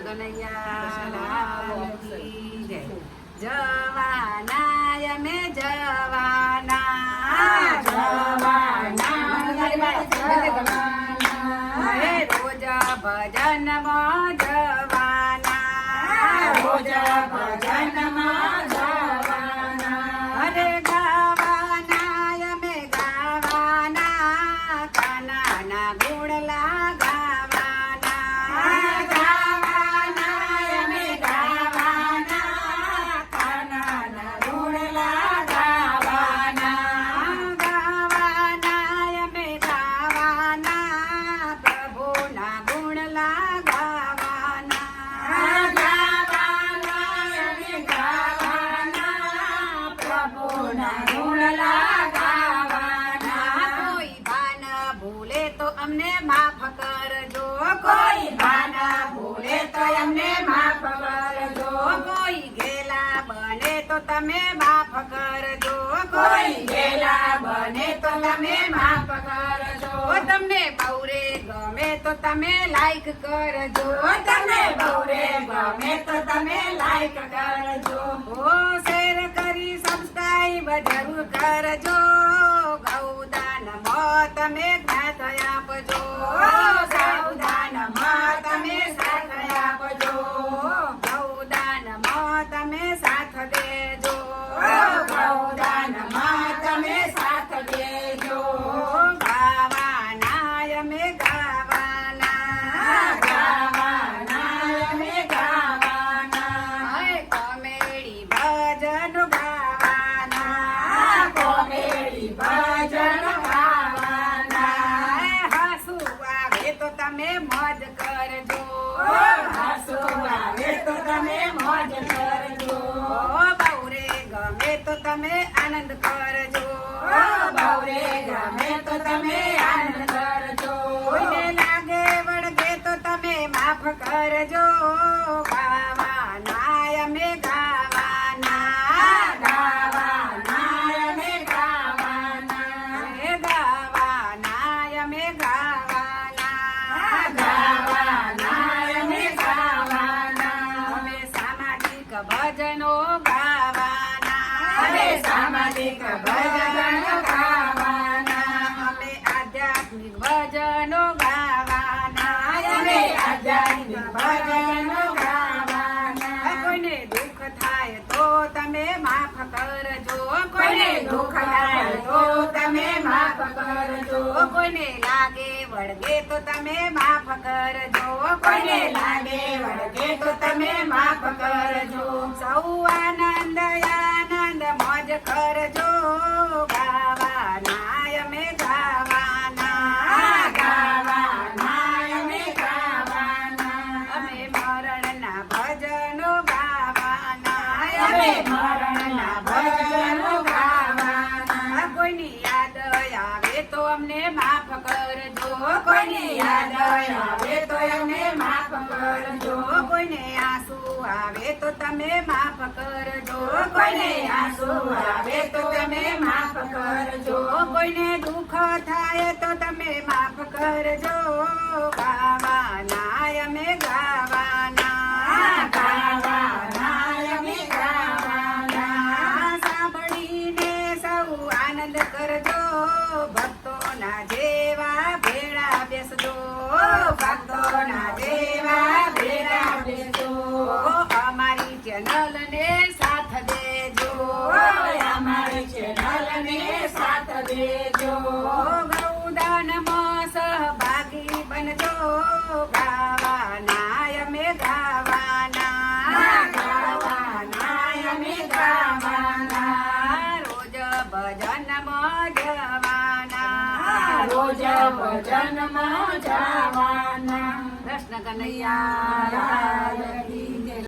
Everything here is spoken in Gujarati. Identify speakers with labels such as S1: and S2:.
S1: કનૈયા જવાના અમે જવાના રોજ ભજનમાં જવાના
S2: રોજ ભજનમાં જવાના
S1: અરે ગાવાના અમે ગાવાના કાનાના ગુણલા ગાવાના
S2: ગાવાના અમે ગાવાના કાનાના ગુણલા ગાવાના
S1: ગાવાના અમે ગાવાના પ્રભુના ગુણલા ગાવાના
S2: પ્રભુના ગુણલા ગાવાના
S1: કોઈ ભાન ભૂલે તો અમને માફ કરજો
S2: કોઈ ભાન ભૂલે તો અમને માફ કરજો
S1: કોઈ ગેલા બને તો તમે માફ કરજો
S2: કોઈ ગેલા બને તો તમે માફ કરજો
S1: તમને બહુરે ગમે તો તમે લાઈક કરજો
S2: તમને બહુરે ગમે તો તમે લાઈક કરજો
S1: ઓ શેર કરી સબસ્ક્રાઇબ જરૂર કરજો ગૌદાનમાં તમે જ્ઞાત આપજો
S2: સાવધાનમાં તમે સાથ આપજો
S1: ગૌદાનમાં તમે સાથ દેજો
S2: ગૌદાનમાં તમે સાથ દેજો
S1: ગાવાના અમે ગાવાના
S2: ગાવાના અમે ગાવાના
S1: હે કોમેડી ભજન ગાવાના
S2: કોમેડી ભજન ગાવાના
S1: હસુ આવે તો તમે મોજ કરજો
S2: હસો આવે તો તમે મોજ કરજો
S1: બહુરે ગમે તો તમે આનંદ કરજો
S2: બહુરે ગમે તો તમે આનંદ કરજો
S1: કોઈને લાગે વળગે તો તમે માફ કરજો ગાવાના અમે ગાવાના
S2: ગાવાના અમે ગાવાના
S1: હે ગાવાના અમે ગાવાના
S2: ગાવાના અમે ગાવાના
S1: અમે સામાજિક ભજનો ગાવાના
S2: અમે સામાજિક ભજન ગાવાના
S1: અમે આધ્યાત્મિક ભજનો ગાવાના
S2: અમે આધ્યાત્મિક ભજન ગાવાના
S1: કોઈને દુઃખ થાય તો તમે માફ કરજો
S2: કોઈને દુઃખ થાય તો તમે માફ કરજો
S1: કોઈને લાગે વળગે તો તમે માફ કરજો
S2: કોઈને લાગે વળગે તો તમે માફ કરજો
S1: સૌ આનંદ આનંદ મોજ કરજો ગાવાના અમે ગાવાના
S2: ગાવાના અમે ગાવાના
S1: અમે મરણના ભજનો ગાવાના
S2: અમે મરણના ભજનો ગાવાના
S1: કોઈની યાદ આવે તો અમને માફ કરજો
S2: કોઈની યાદ આવે તો અમને માફ કરજો
S1: કોઈને આંસુ આવે તો તમે માફ કરજો
S2: કોઈને આંસુ આવે તો તમે માફ કરજો
S1: કોઈને દુઃખ થાય તો તમે માફ કરજો ગાવાના અમે ગાવાના
S2: ગાવાના અમે ગાવાના
S1: સાંભળીને સૌ આનંદ કરજો ભક્તોના જેવા ભેળા બેસજો
S2: ભક્તોના જેવા ભેળા બેસો
S1: અમારી ચેનલને સાથ દેજો
S2: અમારી ચેનલને સાથ દેજો
S1: ગૌદાનમાં સહભાગી બનજો ગાવાના અમે ગાવાના
S2: ગાવાના અમે ગાવાના
S1: રોજ ભજનમાં જવાના
S2: રોજ ભજનમાં જવાના
S1: કૃષ્ણ કનૈયા
S2: લાલ કી જય.